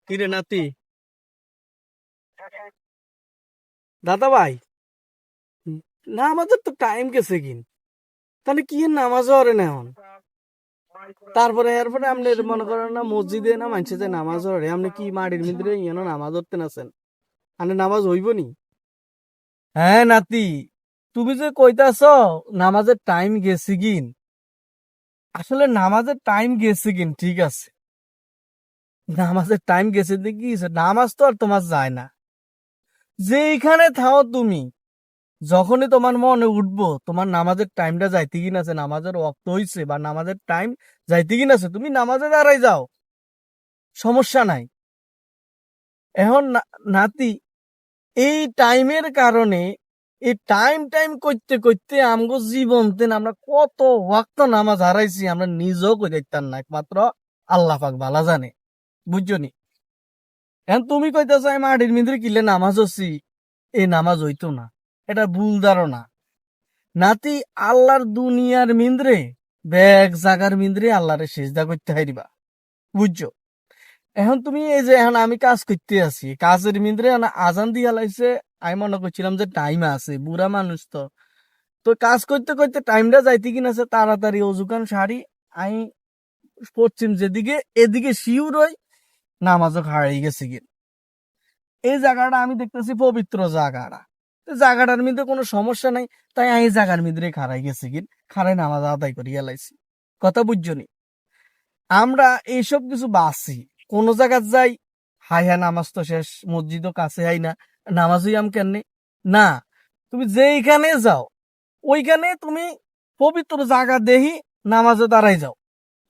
কিরে নাতি, দাদা ভাই, না আমাদের তো টাইম গেছে কিন, তাহলে কি নামাজ হরে না এখন? তারপরে এরপরে আপনি মনে করেন না মসজিদে না মানছে যে নামাজ হরে, আপনি কি মাটির ভিতরে ইয়েন নামাজ হরতে আছেন? আপনি নামাজ হইব নি? হ্যাঁ নাতি, তুমি যে কইতাছ নামাজের টাইম গেছে কিন, আসলে নামাজের টাইম গেছে কিন ঠিক আছে, নামাজের টাইম গেছে দেখি নামাজ তো আর তোমার যায় না। যেইখানে থাও তুমি, যখনই তোমার মনে উঠবো তোমার নামাজের টাইমটা যাইতে কিনা আছে, নামাজের ওয়াক্ত হইছে বা নামাজের টাইম যাইতে কিনা আছে, তুমি নামাজে দাঁড়াই যাও, সমস্যা নাই। এখন নাতি, এই টাইমের কারণে এই টাইম টাইম করতে করতে আমগো জীবনতে আমরা কত ওয়াক্ত নামাজ হারাইছি আমরা নিজেও কই দেখতাম না, একমাত্র আল্লাহ পাক ভালা জানে, বুঝছো নি? এখন তুমি কইতেছো আমি মাটির মিন্দ্রে কিলে নামাজ হচ্ছি, এই নামাজ হইতো না, এটা ভুল ধারণা। নাতি, আল্লাহর দুনিয়ার মিন্দ্রে ব্যাগ জাগার মিন্দ্রে আল্লাহরে সেজদা করতে হারিবা, বুঝছো? এখন তুমি এই যে এখন আমি কাজ করতে আছি, কাজের মিন্দ্রে আজান দিয়া লাইছে, আমি মনে করছিলাম যে টাইম আছে, বুড়া মানুষ তো তো কাজ করতে করতে টাইমটা যাইতে কিনা আছে, তাড়াতাড়ি অজুকান সারি আমি পশ্চিম যেদিকে এদিকে শিউর হই, নামাজও হারাই গেছে কি। এই জায়গাটা আমি দেখতেছি পবিত্র জায়গাটা, জায়গাটার মধ্যে কোনো সমস্যা নাই, তাই আমি জায়গার মধ্যে খারাই গেছি কি, খারাই নামাজ আদায় করিয়া লাইছি। কথা বুঝছো নি? আমরা এইসব কিছু বাসি, কোন জায়গায় যাই, হাই হ্যাঁ নামাজ তো শেষ, মসজিদও কাছে হাই না, নামাজ হইয়াম কেন না? তুমি যেইখানে যাও ওইখানে তুমি পবিত্র জায়গা দেখি নামাজে দাঁড়াই যাও,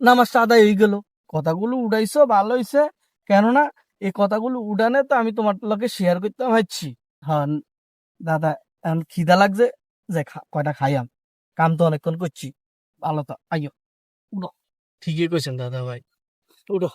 নামাজটা আদায় হয়ে গেল। কথাগুলো উড়াইছো ভালো হইছে, কেননা এই কথাগুলো উড়ানে তো আমি তোমার লোকে শেয়ার করতে পারছি। হ্যাঁ দাদা, এখন খিদা লাগছে, যে কয়টা খাইয়াম, কাম তো অনেকক্ষণ করছি। ভালো তো আইও, উঠো। ঠিকই কইছেন দাদা ভাই, উঠো।